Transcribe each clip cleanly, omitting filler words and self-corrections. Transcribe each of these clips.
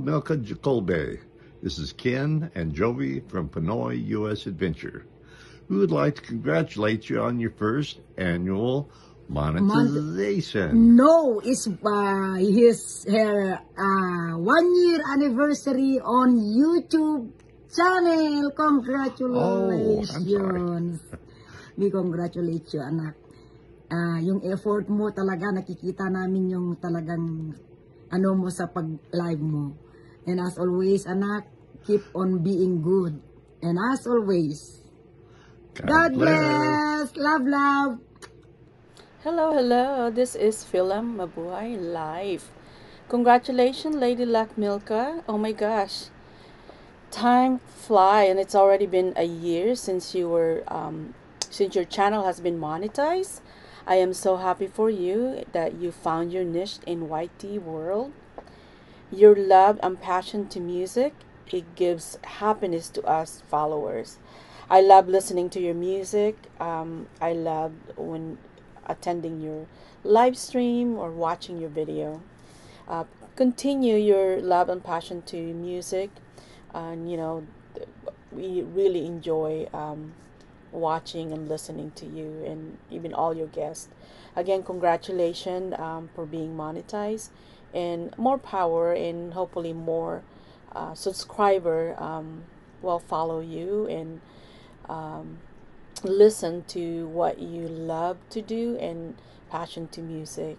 Milka Jacolbe. This is Ken and Jovi from Pinoy U.S. Adventure. We would like to congratulate you on your first annual monetization. No, it's her 1-year anniversary on YouTube channel. Congratulations. We congratulate you, anak. Yung effort mo talaga, nakikita namin yung talagang ano mo sa pag-live mo. And as always, anak, keep on being good. And as always, God bless. Love, love. Hello. This is Philam Mabuhay live. Congratulations, Lady Luck Milka. Oh my gosh. Time fly, and it's already been a year since your channel has been monetized. I am so happy for you that you found your niche in YT world. Your love and passion to music, it gives happiness to us followers. I love listening to your music. I love when attending your live stream or watching your video. Continue your love and passion to music. And we really enjoy watching and listening to you and even all your guests. Again, congratulations for being monetized, and more power, and hopefully more subscriber will follow you and listen to what you love to do and passion to music.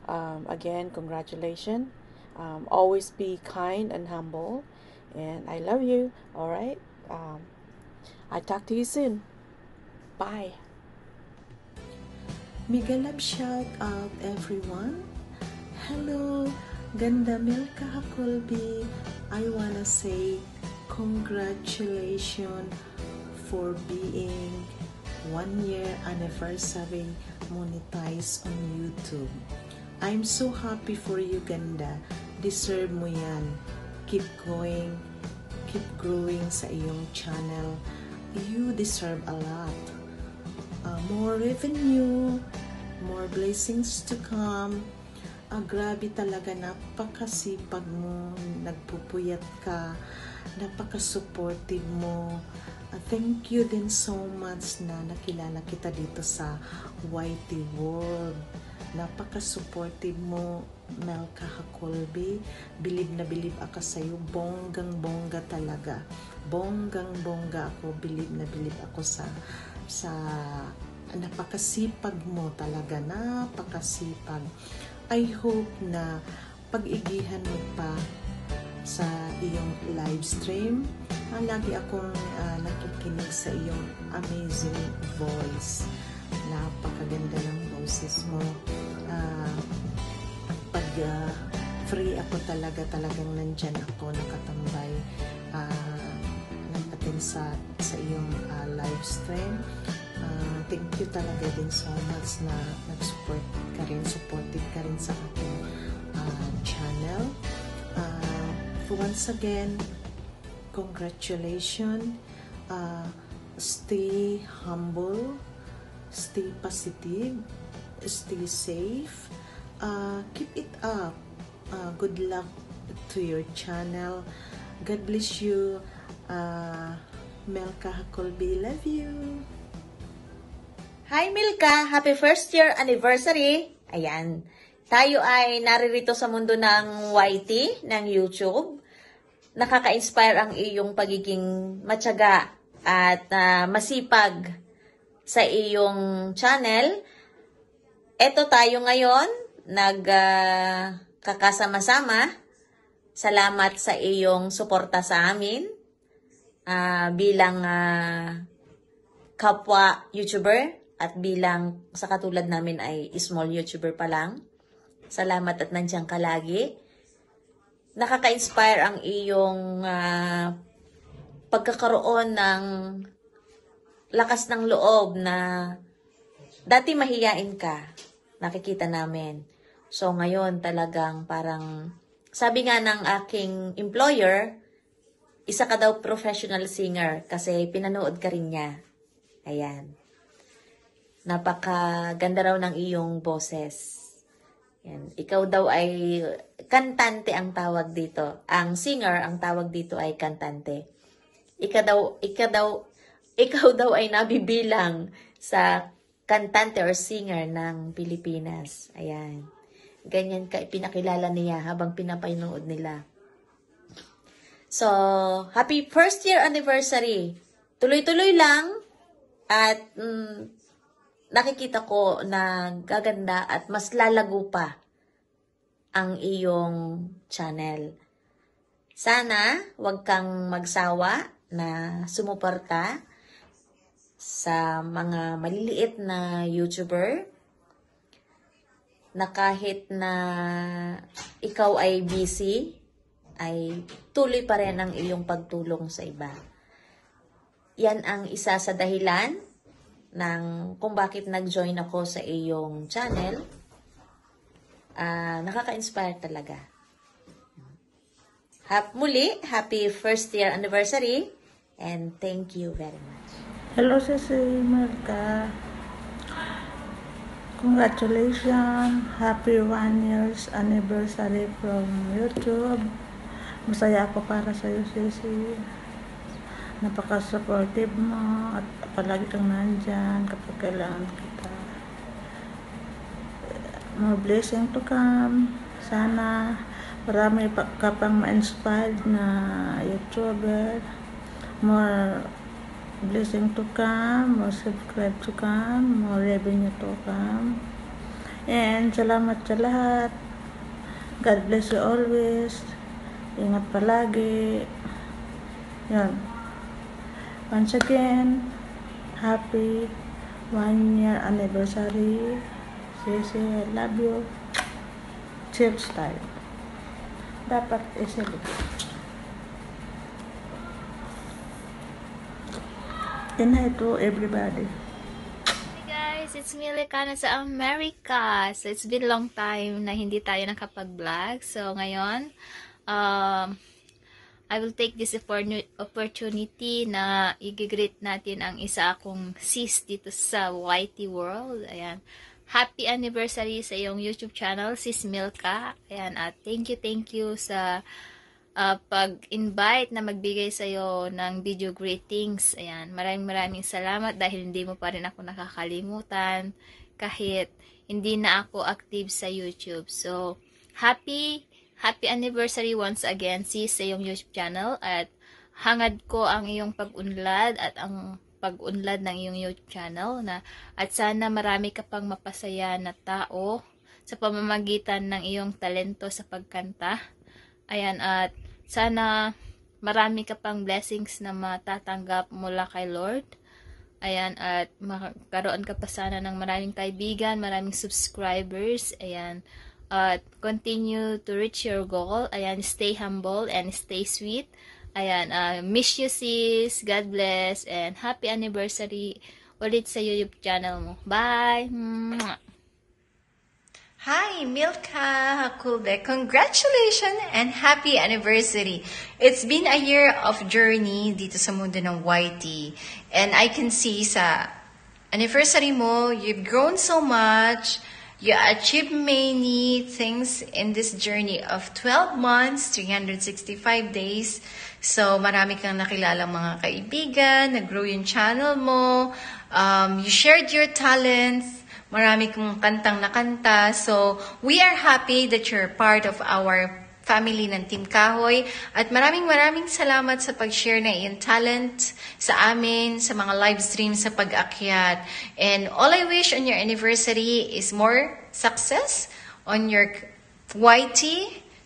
Again, congratulations. Always be kind and humble, and I love you. All right. I talk to you soon. Bye. Mega love shout out everyone. Hello, Ganda Milka Jacolbe. I wanna say congratulations for being 1-year anniversary monetized on YouTube. I'm so happy for you, Ganda. Deserve mo yan. Keep going, keep growing sa iyong channel. You deserve a lot. More revenue, more blessings to come. Grabe talaga, napakasipag mo, nagpupuyat ka, napaka-supportive mo. Thank you din so much na nakilala kita dito sa YT World. Napaka-supportive mo, Milka Jacolbe. Bilib na bilib ako sa'yo. Bonggang-bongga talaga. Bonggang-bongga ako. Bilib na bilib ako sa napakasipag mo talaga. Napakasipag. I hope na pag-igihan mo pa sa iyong live stream. Lagi akong nakikinig sa iyong amazing voice. Napakaganda ng boses mo. Pag free ako talagang nandyan ako, nakatambay, nag-attend sa iyong live stream. Thank you talaga din so much na nag-support ka rin, supportive ka rin sa aking channel. Once again, congratulations. Stay humble, stay positive, stay safe. Keep it up. Good luck to your channel. God bless you. Milka Jacolbe, love you. Hi Milka, happy first year anniversary. Ayan, tayo ay naririto sa mundo ng YT, ng YouTube. Nakaka-inspire ang iyong pagiging matyaga at masipag sa iyong channel. Eto tayo ngayon, nagkakasama-sama. Salamat sa iyong suporta sa amin bilang kapwa YouTuber. At bilang sa katulad namin ay small YouTuber pa lang. Salamat at nandiyan ka lagi. Nakaka-inspire ang iyong pagkakaroon ng lakas ng loob na dati mahiyain ka. Nakikita namin. So ngayon talagang parang, sabi nga ng aking employer, isa ka daw professional singer kasi pinanood ka rin niya. Ayan. Napakaganda raw ng iyong boses. Yan. Ikaw daw ay kantante ang tawag dito. Ang singer ang tawag dito ay kantante. Ikaw daw ay nabibilang sa kantante or singer ng Pilipinas. Ayan. Ganyan ka pinakilala niya habang pinapanood nila. So, happy first year anniversary. Tuloy-tuloy lang at nakikita ko na gaganda at mas lalago pa ang iyong channel. Sana wag kang magsawa na sumuporta sa mga maliliit na YouTuber na kahit na ikaw ay busy, ay tuloy pa rin ang iyong pagtulong sa iba. Yan ang isa sa dahilan ng kung bakit nag-join ako sa iyong channel. Nakaka-inspire talaga. Muli, happy first year anniversary and thank you very much. Hello, Sisi Melka. Congratulations. Happy 1 year's anniversary from YouTube. Masaya ako para sa iyo, Sisi. Napaka-supportive mo at palagi kang nandyan kapag kailangan kita. More blessing to come. Sana marami ka pang ma-inspired na YouTuber. More blessing to come, more subscribe to come, more revenue to come. And salamat sa lahat. God bless you always. Ingat palagi. Yan. Once again, happy 1 year anniversary. Sisi, I love you. Cheers tayo. Dapat i-celebrate. Good night to everybody. Hi guys, it's me Lekana sa America. So it's been long time na hindi tayo nakapag-vlog. So ngayon, I will take this opportunity na i-greet natin ang isa akong sis dito sa YT World. Ayan. Happy anniversary sa iyong YouTube channel, Sis Milka. Ayan, at thank you sa pag-invite na magbigay sa'yo ng video greetings. Ayan, maraming salamat dahil hindi mo pa rin ako nakakalimutan kahit hindi na ako active sa YouTube. So, happy anniversary once again, sis, sa iyong YouTube channel at hangad ko ang iyong pag-unlad at ang pag-unlad ng iyong YouTube channel at sana marami ka pang mapasaya na tao sa pamamagitan ng iyong talento sa pagkanta. Ayan, at sana marami ka pang blessings na matatanggap mula kay Lord. Ayan, at magkaroon ka pa sana ng maraming kaibigan, maraming subscribers. Ayan, at continue to reach your goal. Ayan, stay humble and stay sweet. Ayan, miss you sis. God bless and happy anniversary ulit sa YouTube channel mo. Bye! Mwah! Hi, Milka Hakulbe. Congratulations and happy anniversary. It's been a year of journey dito sa mundo ng YT. And I can see sa anniversary mo, you've grown so much. You achieved many things in this journey of 12 months, 365 days. So, marami kang nakilalang mga kaibigan, nag-grow yung channel mo, you shared your talents, marami kang kantang nakanta. So, we are happy that you're part of our family ng Team Kahoy. At maraming salamat sa pag-share na iyong talent sa amin, sa mga live stream sa pag-akyat. And all I wish on your anniversary is more success on your YT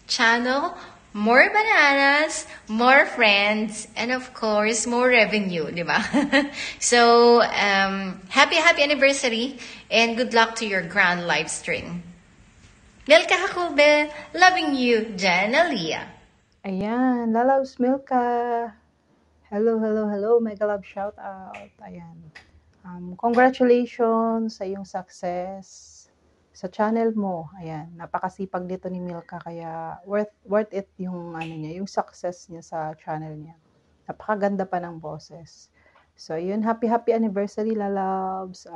channel, more bananas, more friends, and of course, more revenue, di ba? So, happy anniversary and good luck to your grand live stream. Milka Hakulbe, loving you, Janalia. Ayan, lalabs Milka. Hello, mega love shout out. Ayan. Congratulations sa iyong success sa channel mo. Ayan, napakasipag dito ni Milka kaya worth it yung yung success niya sa channel niya. Napakaganda pa ng boses. So, yun, happy anniversary, lalabs.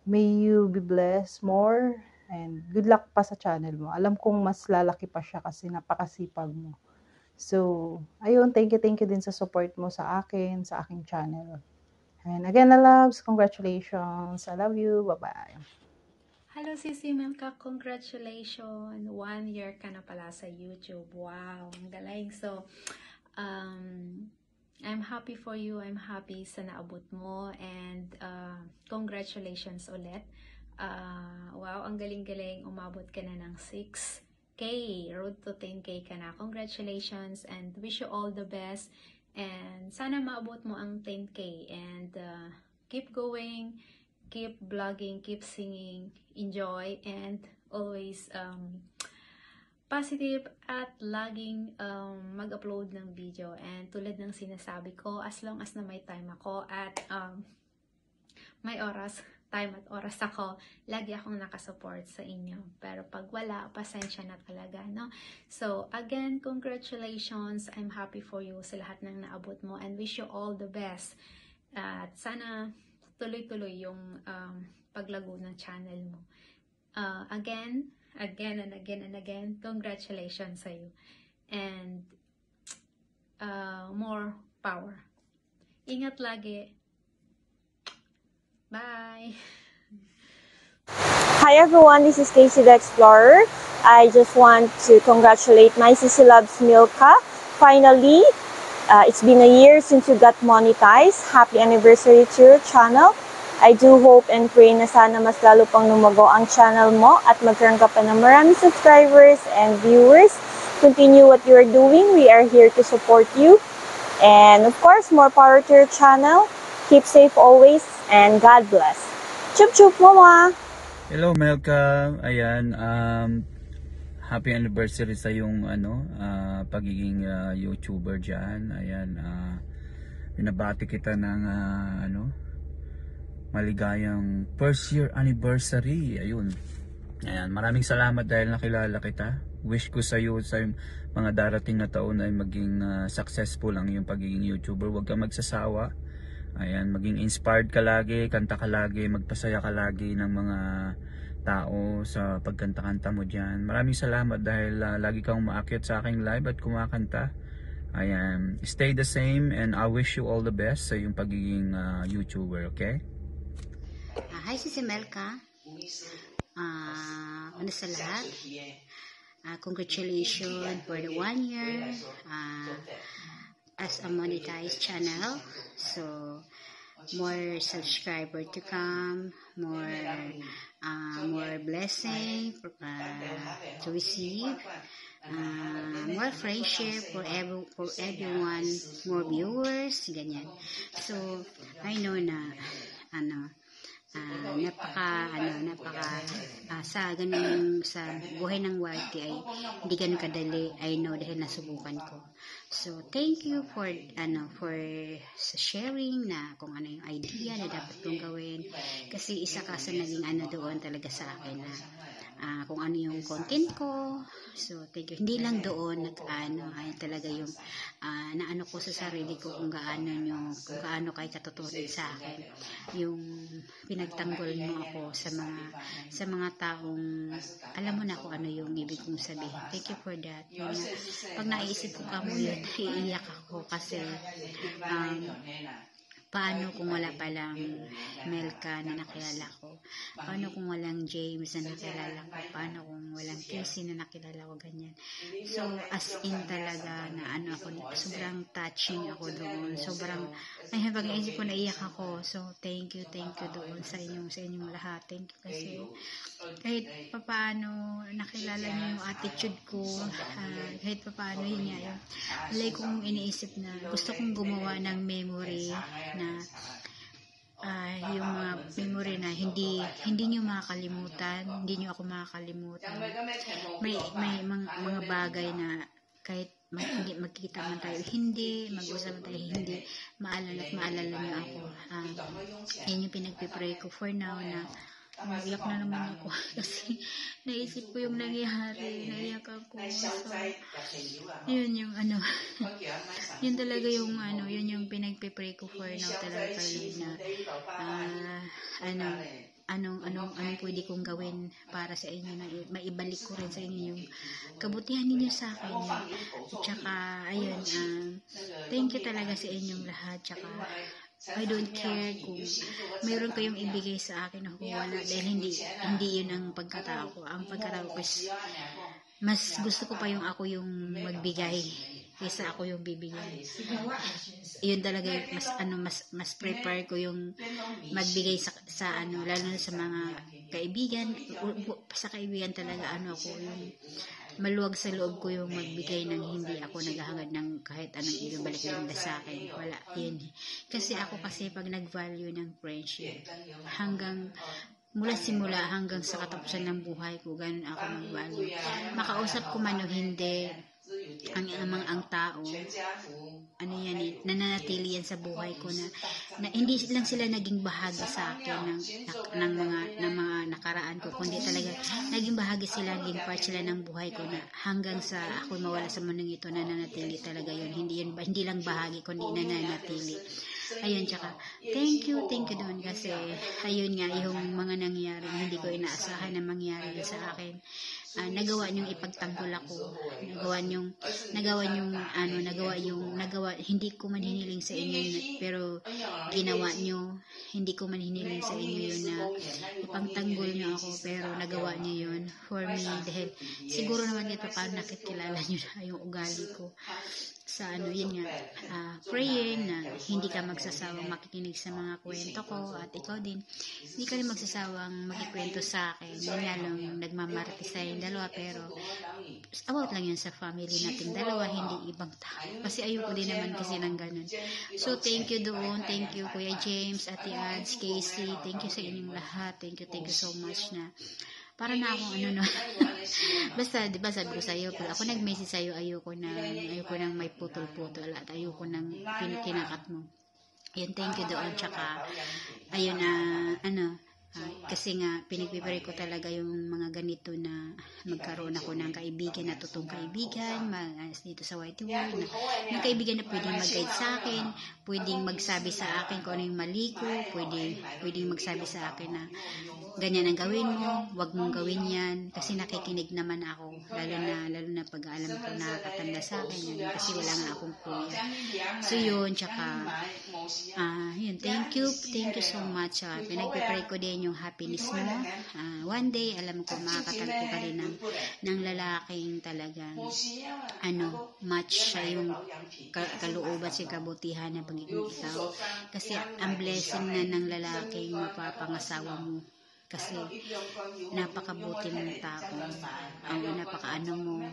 May you be blessed more And good luck pa sa channel mo. Alam kong mas lalaki pa siya kasi napakasipag mo. So, ayun, thank you din sa support mo sa akin, sa aking channel. And again, loves, congratulations. I love you. Bye-bye. Hello, Sisi Milka. Congratulations. 1 year ka na pala sa YouTube. Wow, ang galing. So, I'm happy for you. I'm happy sa naabot mo. And congratulations ulit. Wow, ang galing-galing. Umabot ka na ng 6K. Road to 10K ka na. Congratulations and wish you all the best. And sana maabot mo ang 10K. And keep going. Keep vlogging, keep singing, enjoy, and always positive at laging mag-upload ng video. And tulad ng sinasabi ko, as long as na may time ako at may time at oras ako, lagi akong nakasupport sa inyo. Pero pag wala, pasensya na talaga, no? So, again, congratulations. I'm happy for you sa lahat ng naabot mo and wish you all the best. At sana tuloy-tuloy yung paglago ng channel mo. Again and again, congratulations sa you. And more power. Ingat lagi. Bye! Hi everyone, this is Casey the Explorer. I just want to congratulate my Sisi Loves Milka. Finally, it's been a year since you got monetized. Happy anniversary to your channel. I do hope and pray na sana mas lalo pang lumago ang channel mo at magkaroon ka pa ng maraming subscribers and viewers. Continue what you are doing. We are here to support you. And of course, more power to your channel. Keep safe always and God bless. Chup chup mama! Hello Milka. Ayan, happy anniversary sa yung pagiging YouTuber diyan. Ayan, binabati kita ng maligayang first year anniversary. Ayun. Ayan, maraming salamat dahil nakilala kita. Wish ko sa iyo sa mga darating na taon ay maging successful ang iyong pagiging YouTuber. Huwag kang magsasawa. Ayan, maging inspired ka lagi, kanta ka lagi, magpasaya ka lagi ng mga tao sa pagkanta-kanta mo dyan. Maraming salamat dahil lagi kang umaakyat sa aking live at kumakanta. Ayan, stay the same and I wish you all the best sa iyong pagiging YouTuber, okay? Hi Sisi Milka. Ano sa lahat? Congratulations for the 1 year as a monetized channel. So more subscriber to come, more blessing to receive, more friendship for everyone, more viewers, ganyan. So I know na sa ganun sa buhay ng YT ay hindi ganun kadali. I know dahil nasubukan ko. So thank you for sharing na kung ano yung idea na dapat kong gawin, kasi isa ka sa naging doon talaga sa akin na kung ano yung content ko. So thank you. Hindi lang doon ay talaga yung naano ko sa sarili ko kung gaano kay katutunin sa akin yung pinagtanggol mo ako sa mga taong alam mo na kung ano yung ibig kong sabihin. Thank you for that. Pag naisip ko kamo yun, iiyak ako kasi paano kung wala palang Milka na nakilala ko? Paano kung walang James na nakilala ko? Paano kung walang Casey na nakilala ko? Ganyan. So, as in talaga na ako, sobrang touching ako doon. Sobrang, pag-iisip ko, naiyak ako. So, thank you doon sa inyong lahat. Thank you kasi kahit papaano nakilala niyo yung attitude ko, kahit papaano yun nga yun. Walay kong iniisip na gusto kong gumawa ng memory na yung mga memory na hindi niyo makakalimutan, hindi niyo ako makakalimutan. May mga bagay na kahit magkita man tayo, hindi mag-usap tayo, hindi maalala niyo ako. Yan yung pinagpipray ko for now na Umiyak na naman ako kasi naisip ko yung nangyari, naiyak ako. So, yun yung ano, yun talaga yung ano, yun yung pinagpipray ko for now talaga kay Lord na anong pwede kong gawin para sa inyo na maibalik ko rin sa inyo yung kabutihan ninyo sa akin. At saka, ayun, thank you talaga sa inyong lahat. Tsaka, I don't care kung mayroon kayong ibigay sa akin o kung wala dahil hindi yun ang pagkatao ko. Ang pagkatao ko is mas gusto ko pa yung ako yung magbigay kaysa ako yung bibigay. Yun talaga yung mas prepare ko yung magbigay sa ano, lalo na sa mga kaibigan. Sa kaibigan talaga ako yung maluwag sa loob ko yung magbigay ng hindi ako naghahangad ng kahit anong ibabalik nila sa akin. Wala, yun. Kasi ako pag nag-value ng friendship, hanggang mula simula hanggang sa katapusan ng buhay ko, ganun ako mag-value. Makausap ko man o hindi, ang tao, nananatili yan sa buhay ko na hindi lang sila naging bahagi sa akin ng mga nakaraan ko, kundi talaga naging bahagi sila, naging part sila ng buhay ko na hanggang sa ako mawala sa mundong ito, nananatili talaga yun. Hindi lang bahagi, kundi nananatili. Ayun, tsaka thank you doon kasi ayun nga yung mga nangyari hindi ko inaasahan na mangyari sa akin. Nagawa niyong ipagtanggol ako, nagawa hindi ko man hiniling sa inyo pero ginawa niyo, hindi ko man hiniling sa inyo yun na ipagtanggol niyo ako pero nagawa niyo yun for me dahil siguro naman ito paano nakikilala niyo na yung ugali ko sa yun nga, praying na hindi ka magsasawang makikinig sa mga kwento ko at ikaw din, hindi ka rin magsasawang makikwento sa akin. Yun nga lang yung nagmamartis sa yung dalawa pero about lang yun sa family nating dalawa, hindi ibang tao. Kasi ayoko din naman kasi ng ganun. So, thank you doon. Thank you, Kuya James, Ate Ads, Casey. Thank you sa inyong lahat. Thank you so much na para na akong basta, di ba sabi ko sa'yo, pag ako nag-message sa'yo, ayoko nang may putol-putol at ayoko nang kinakat mo. Ayun, thank you doon. Tsaka, ayun kasi nga, pinagpipray ko talaga yung mga ganito na magkaroon ako ng kaibigan na totoong kaibigan, dito sa Whitey World, na kaibigan na pwedeng mag-guide sa akin, pwedeng magsabi sa akin kung ano yung mali ko, pwedeng magsabi sa akin na ganyan ang gawin mo, wag mong gawin yan, kasi nakikinig naman ako, lalo na pag alam ko nakakatanda sa akin, kasi wala nga akong kuya. So yun, tsaka, yun, thank you so much. Pinagpipray ko din yung happiness mo. One day, alam ko, makakatagpo ka rin ng lalaking talagang, match siya yung kalooban sa kabutihan ng pagiging ikaw. Kasi ang blessing na ng lalaking mapapangasawa mo. Kasi napakabuti mong tao, napakaano mo,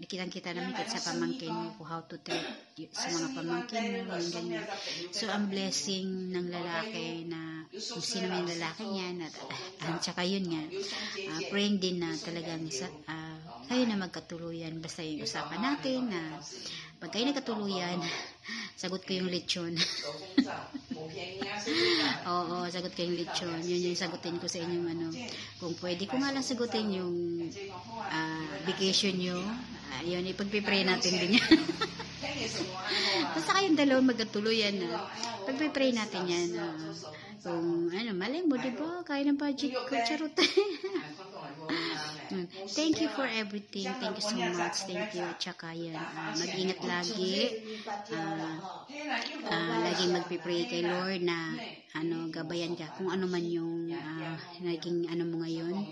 nakitang-kita naman sa pamangkin mo kung how to treat sa mga pamangkin mo, yung ganyan. So, ang blessing ng lalaki na kung sino may lalaki niyan, at saka yun nga, praying din na talagang kayo na magkatuluyan, basta yung usapan natin na pag kayo nagkatuluyan, sagot ko yung lechon. Oo, sagot ko yung lechon. Yun yung sagutin ko sa inyong kung pwede ko nga lang sagutin yung vacation nyo. Yun, ipagpipray natin din yan. Basta kayong dalawang magkatuluyan na pagpipray natin yan. Kung malay mo, diba? Kaya ng budget ko, charot. Thank you for everything. Thank you so much. Thank you. Tsaka yan, mag-ingat lagi. Laging magpipray kay Lord na gabayan ka. Kung ano man yung naging mo ngayon,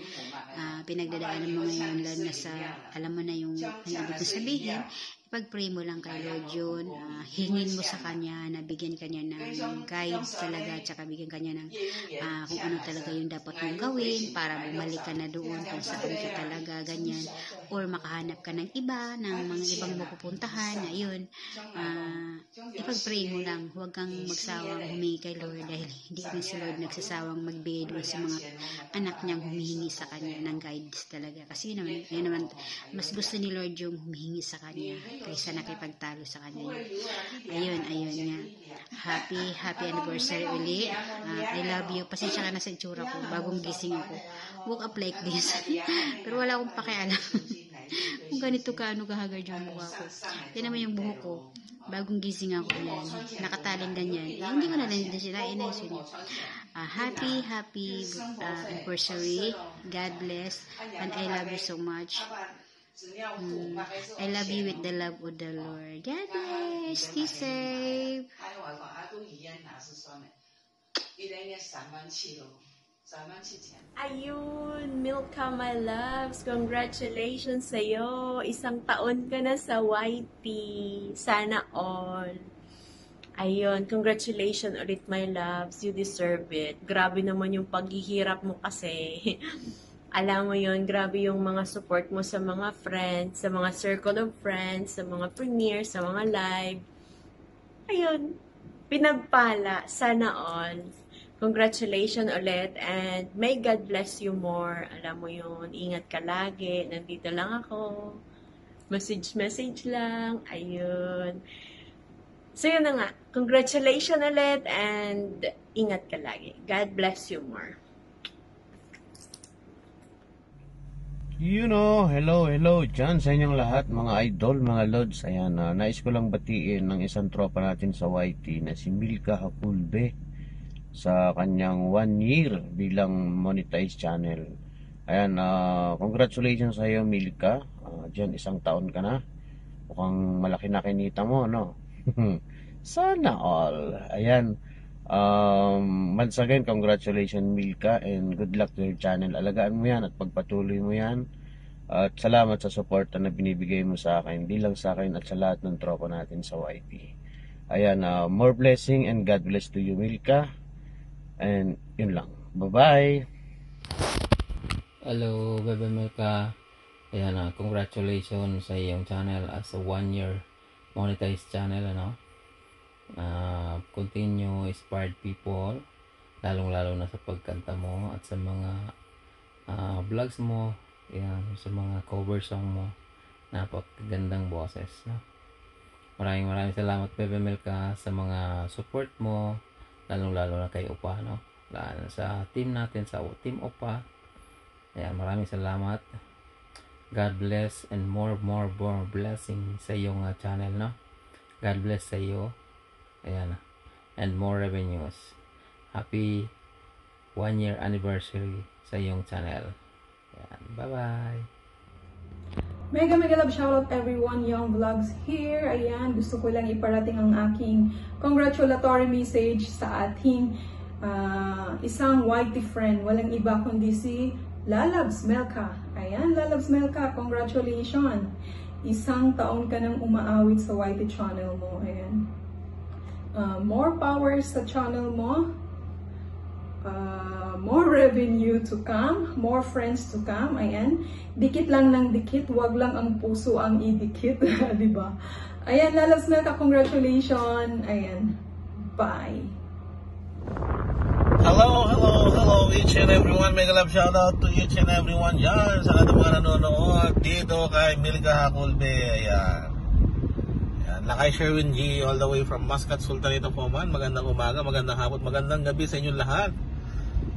pinagdadaanan mo ngayon, lalo na sa, alam mo na yung ibig ko sabihin, ipag-pray mo lang kay Lord yun. Hingin mo sa Kanya na bigyan Kanya ng guide talaga, tsaka bigyan Kanya ng kung ano talaga yung dapat mong gawin para bumalik ka na doon kung saan ka talaga, ganyan. or makahanap ka ng iba, ng mga ibang mapupuntahan, ayun, ipag-pray mo lang, huwag kang magsawang humingi kay Lord dahil hindi rin si Lord nagsasawang magbigay doon sa mga anak niyang humihingi sa kanya ng guidance talaga. Kasi yun naman, mas gusto ni Lord yung humihingi sa kanya kaysa nakipagtalo sa kanya. Ayun nga. Happy anniversary uli. I love you. Pasensya ka na sa itsura ko. Bagong gising ako. Woke up like this. Pero wala akong pakialam. Kung ganito ka, gahagard yung mukha ko. Yan naman yung buhok ko. Bagong gising ako yan. Nakataling ganyan. Hindi ko na lang din sila. Inayos yun. Happy anniversary. God bless. And I love you so much. I love you with the love of the Lord. God bless. Stay safe. Ayun, Milka, my loves. Congratulations sa'yo. 1 taon ka na sa YT. Sana all. Ayun, congratulations ulit, my loves. You deserve it. Grabe naman yung paghihirap mo kasi. Alam mo yun, grabe yung mga support mo sa mga friends, sa mga circle of friends, sa mga premiere, sa mga live. Ayun, pinagpala. Sana all. Congratulations ulit and may God bless you more. Alam mo yun, ingat ka lagi. Nandito lang ako. Message lang. Ayun. So yun na nga. Congratulations ulit and ingat ka lagi. God bless you more. Hello dyan sa inyong lahat, mga idol, mga lods. Ayan, nais ko lang batiin ng isang tropa natin sa YT na si Milka Hakulbe sa kanyang 1 year bilang monetized channel. Ayan, congratulations sa iyo, Milka. Dyan 1 taon ka na. Mukhang malaki na kinita mo, no? Sana all. Ayan, once again, congratulations, Milka, and good luck to your channel. Alagaan mo yan at pagpatuloy mo yan. At salamat sa support na binibigay mo sa akin, hindi lang sa akin at sa lahat ng tropa natin sa YT. Ayan, more blessing and God bless to you, Milka. And yun lang. Bye-bye. Hello, Bebe Milka. Ayan, congratulations sa iyong channel as a 1 year monetized channel, continue inspired people, lalong-lalo na sa pagkanta mo at sa mga vlogs mo, ayan, sa mga cover song mo. Napakagandang boses, Maraming salamat, Bebe Milka, sa mga support mo, lalong-lalo na kay Opa, lalo sa team natin, sa Team Opa. Ayan, maraming salamat. God bless and more blessing sa iyong channel, God bless sa iyo. Ayan, and more revenues. Happy 1 year anniversary sa iyong channel. Ayan, bye-bye. Mega love shoutout everyone, Young Vlogs here. Ayan, gusto ko lang iparating ang aking congratulatory message sa ating isang YT friend. Walang iba kundi si Lalabs Melka. Ayan, Lalabs Melka, congratulations. 1 taon ka nang umaawit sa YT channel mo. Ayan. More power sa channel mo. More revenue to come, more friends to come. Ayan, dikit lang ng dikit, wag lang ang puso ang idikit. Diba? Ayan, Lalabs Melka, congratulations. Ayan, bye. Hello each and everyone. Mega love shoutout to each and everyone dyan sa lahat ng mga nanonood dito kay Milka Hakulbe. Ayan, Lakay Sherwin G all the way from Muscat, Sultanate of Oman. Magandang umaga, magandang hapon, magandang gabi sa inyong lahat.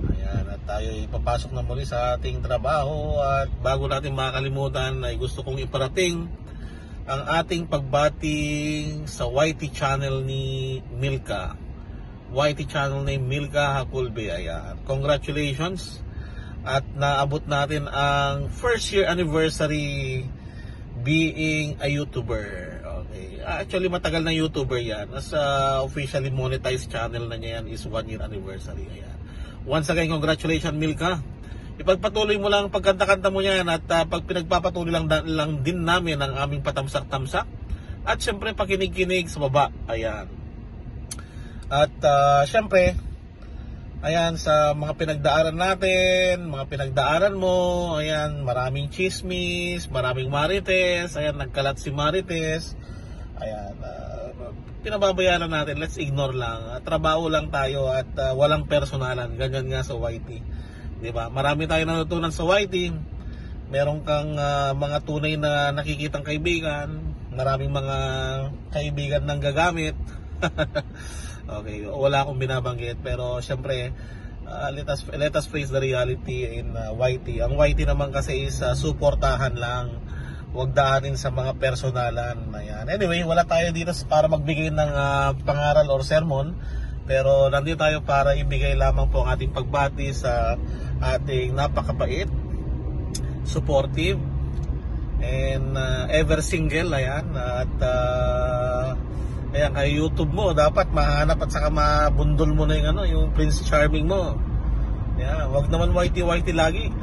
Ayan, at tayo ipapasok na muli sa ating trabaho. At bago natin makakalimutan ay gusto kong iparating ang ating pagbating sa YT channel ni Milka. YT channel ni Milka Hakulbe. Ayan, congratulations. At naabot natin ang 1st year anniversary being a YouTuber. Okay, actually matagal na YouTuber yan. As officially monetized channel na niya yan is 1 year anniversary. Ayan. Once again, congratulations, Milka. Ipagpatuloy mo lang pagkanta-kanta mo yan at pag pinagpapatuloy lang din namin ang aming patamsak-tamsak. At syempre pakinig-kinig sa baba. Ayan. At syempre Ayan, sa mga pinagdaanan natin, mga pinagdaanan mo, ayan, maraming chismis, maraming marites, ayan, nagkalat si marites, ayan, pinababayaran natin, let's ignore lang, trabaho lang tayo at walang personalan, ganyan nga sa YT, diba? Marami tayong natutunan sa YT, meron kang mga tunay na nakikitang kaibigan, maraming mga kaibigan nang gagamit, okay, wala akong binabanggit pero syempre let us face the reality in YT. Ang YT naman kasi is suportahan lang, huwag daanin sa mga personalan. Ayan. Anyway, wala tayo dito para magbigay ng pangaral or sermon, pero nandito tayo para ibigay lamang po ang ating pagbati sa ating napakabait, supportive, and ever single, ayan, at ayan, kay YouTube mo dapat mahanap at saka mabundol mo na yung yung Prince Charming mo. Ayan, wag naman whitey lagi.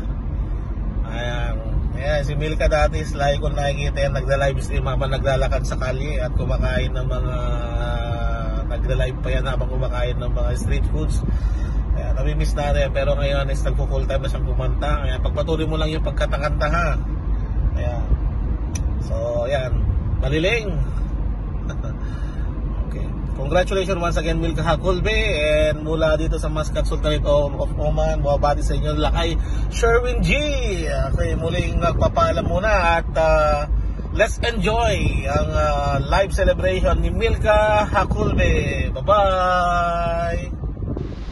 Ayan, si Milka dati is lagi ko nakikita yan, nagla-live stream habang naglalakad sa kalye at kumakain ng mga nagla-live pa yan habang kumakain ng mga street foods. Ayan, namimiss natin, pero ngayon is nagpo-full time na siyang kumanta. Ayan, pagpatuloy mo lang yung pagkatakanta ha. Ayan. So, ayan, maliling. Congratulations once again, Milka Hakulbe, and mula dito sa Muscat Sultanate of Oman, mababati sa inyo lakay Sherwin G. Okay, muling nagpapaalam muna at let's enjoy ang live celebration ni Milka Hakulbe. Bye-bye!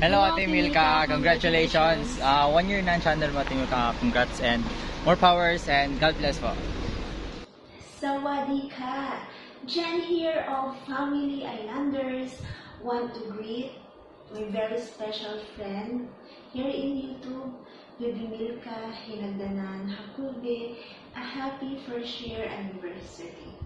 Hello Ate Milka, congratulations! 1 year na ang channel mo Ate Milka, congrats and more powers and God bless po. Sawadee ka! Jen here of Family Islanders want to greet my very special friend here in YouTube, Baby Milka Hinagdanan Hakulbe, a happy first year anniversary.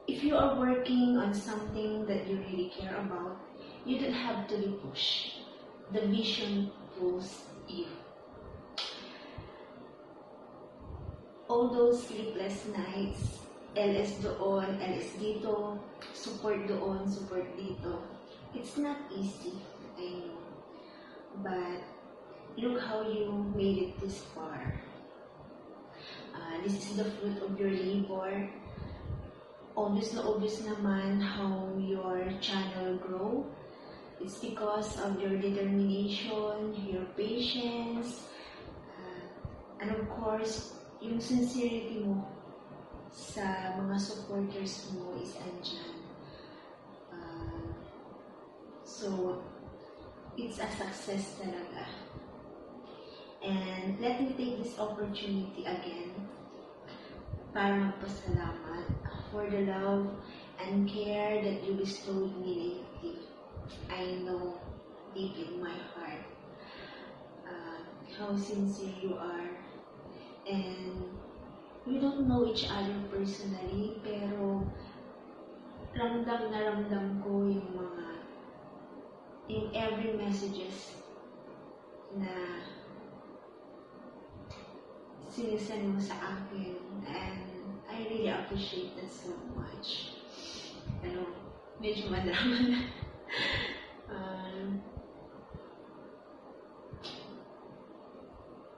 If you are working on something that you really care about, you don't have to be pushed. The vision pulls you. All those sleepless nights, LS doon, LS dito, support doon, support dito. It's not easy, I know. But look how you made it this far. This is the fruit of your labor. Obvious na obvious naman how your channel grow. It's because of your determination, your patience, and of course, yung sincerity mo sa mga supporters mo is andyan. So, it's a success talaga. And let me take this opportunity again para magpasalamat for the love and care that you bestowed me lately. I know deep in my heart how sincere you are. And we don't know each other personally, pero ramdam na ramdam ko yung every messages na sinisend mo sa akin, and I really appreciate that so much. Pero medyo madrama na.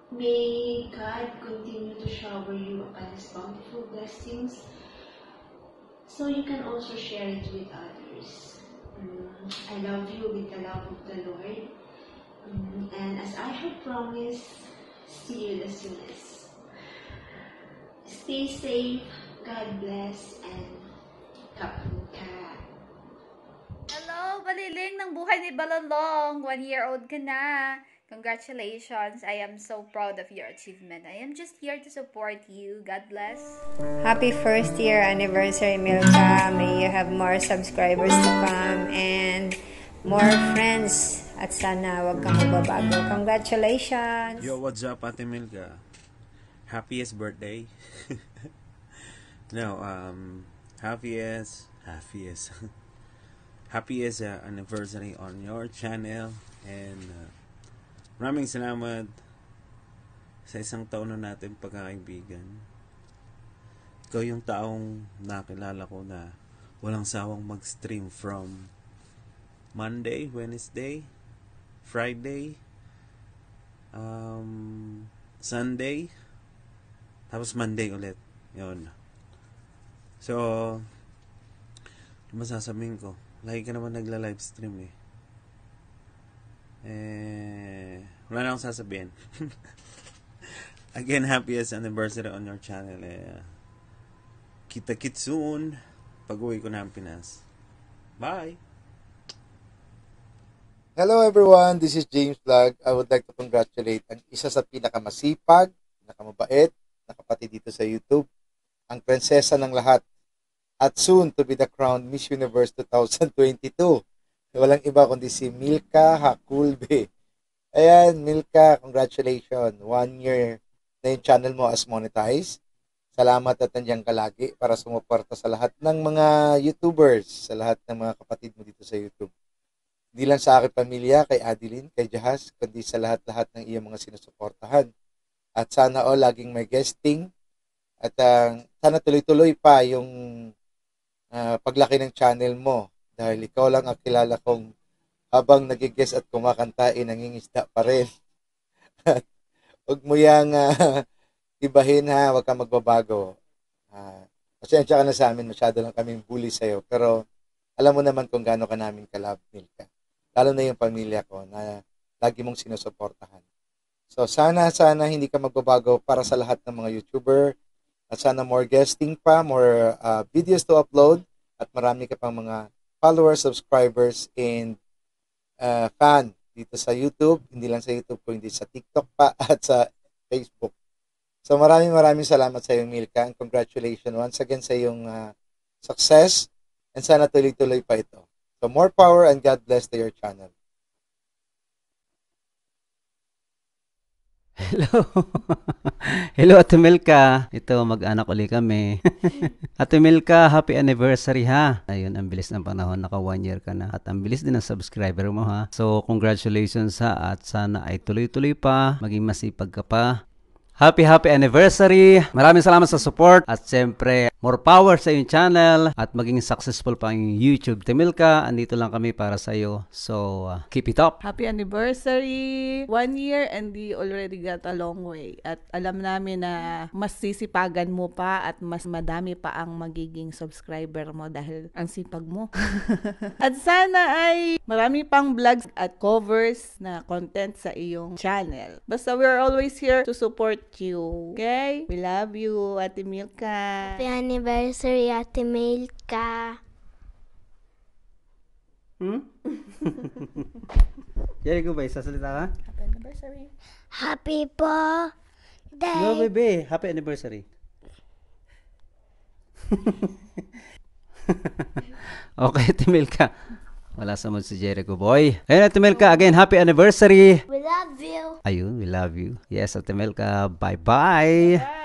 May God continue to shower you upon His bountiful blessings, so you can also share it with others. I love you with the love of the Lord, and as I have promised, see you the soonest. Stay safe, God bless, and kapuka. Hello, baliling ng buhay ni Balolong. 1-year-old ka na. Congratulations. I am so proud of your achievement. I am just here to support you. God bless. Happy first year anniversary, Milka. May you have more subscribers to come and more friends. At sana wag kang magbabago. Congratulations! Yo, what's up, Ate Milka? Happiest birthday. No, happiest anniversary on your channel, and maraming salamat sa isang taon na natin pagkakaibigan. Ikaw yung taong nakilala ko na walang sawang mag-stream from Monday, Wednesday, Friday, Sunday, tapos Monday ulit. Yun. So, ano masasabihin ko? Lagi ka naman nagla-live stream wala na akong sasabihin. Again, happiest anniversary on your channel. Kita-kits soon pag-uwi ko ng Pinas. Bye! Hello everyone, this is James Vlog. I would like to congratulate ang isa sa pinakamasipag, pinakamabait na kapatid dito sa YouTube, ang prinsesa ng lahat, at soon to be the crowned Miss Universe 2022. Walang iba kundi si Milka Hakulbe. Ayan, Milka, congratulations. 1 year na yung channel mo as monetized. Salamat at nandiyan ka lagi para sumuporta sa lahat ng mga YouTubers, sa lahat ng mga kapatid mo dito sa YouTube. Hindi lang sa aking pamilya, kay Adeline, kay Jahaz, kundi sa lahat-lahat ng iyong mga sinusuportahan. At sana laging may guesting. At sana tuloy-tuloy pa yung paglaki ng channel mo. Dahil ikaw lang ang kilala kong habang nagigess at kumakanta, nangingisda pa rin. At huwag mo yang ibahin ha, huwag kang magbabago. Pasensya ka na sa amin, masyado lang kaming bully sa'yo. Pero alam mo naman kung gaano ka namin kalab, Milka. Lalo na yung pamilya ko na lagi mong sinusuportahan. So sana hindi ka magbabago para sa lahat ng mga YouTuber. At sana more guesting pa, more videos to upload. At marami ka pang mga followers, subscribers, and fan dito sa YouTube. Hindi lang sa YouTube, kundi sa TikTok pa at sa Facebook. So maraming salamat sa iyo, Milka. And congratulations once again sa iyong success. And sana tuloy-tuloy pa ito. So more power and God bless to your channel. Hello. Hello, Ate Milka. Ito, mag-anak uli kami. Ate Milka, happy anniversary ha. Ayun, ang bilis ng panahon. Naka 1 year ka na. At ang bilis din ng subscriber mo ha. So, congratulations ha. At sana ay tuloy-tuloy pa. Maging masipag ka pa. Happy anniversary! Maraming salamat sa support at siyempre more power sa iyong channel at maging successful pa ang YouTube. Milka, andito lang kami para sa iyo. So, keep it up! Happy anniversary! 1 year and you already got a long way. At alam namin na mas sisipagan mo pa at mas madami pa ang magiging subscriber mo dahil ang sipag mo. At sana ay marami pang vlogs at covers na content sa iyong channel. Basta we're always here to support you. Okay? We love you, Ate Milka. Happy anniversary, Ate Milka. Jerry ko ba? Sasalita ka? Happy anniversary. Happy birthday. No, bebe. Happy anniversary. Okay, Ate Milka. Wala sa mood si Jericho boy. Ayun, Ate Milka, again, happy anniversary. We love you. Ayun, we love you. Yes, Ate Milka, bye-bye.